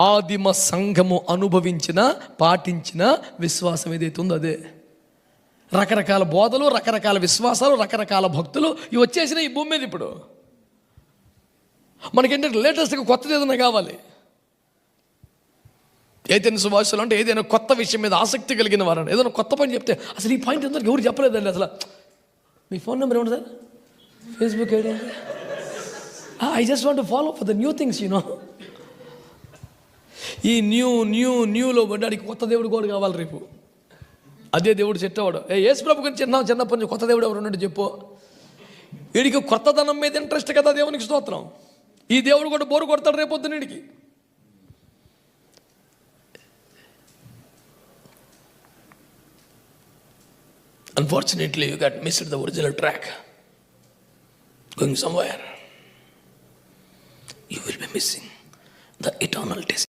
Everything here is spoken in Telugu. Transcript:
ఆదిమ సంఘము అనుభవించిన, పాటించిన విశ్వాసం ఏదైతే ఉందో అదే. రకరకాల బోధలు, రకరకాల విశ్వాసాలు, రకరకాల భక్తులు ఇవి వచ్చేసినాయి ఈ భూమి మీద. ఇప్పుడు మనకేంటంటే లేటెస్ట్గా కొత్తది ఏదైనా కావాలి. ఏదైనా సువాసులు అంటే ఏదైనా కొత్త విషయం మీద ఆసక్తి కలిగిన వారు ఏదైనా కొత్త పని చెప్తే అసలు ఈ పాయింట్ అందరికి ఎవరు చెప్పలేదండి. అసలు మీ ఫోన్ నెంబర్ ఏమంటుంది sir? Facebook ID? I just want to follow for the new things you know. ఈ న్యూలో పడ్డానికి కొత్త దేవుడు కూడా కావాలి రేపు. అదే దేవుడు చెట్టవాడు. యేసు ప్రభు గురించి చిన్నప్పటి నుంచి కొత్త దేవుడు ఎవరు ఉన్నట్టు చెప్పు. వీడికి కొత్తదనం మీద ఇంట్రెస్ట్ కదా, దేవునికి స్తోత్రం. ఈ దేవుడు కూడా బోరు కొడతాడు రేపొద్దున వీడికి. Unfortunately, you got missed the original track. Going somewhere, you will be missing the eternal destiny.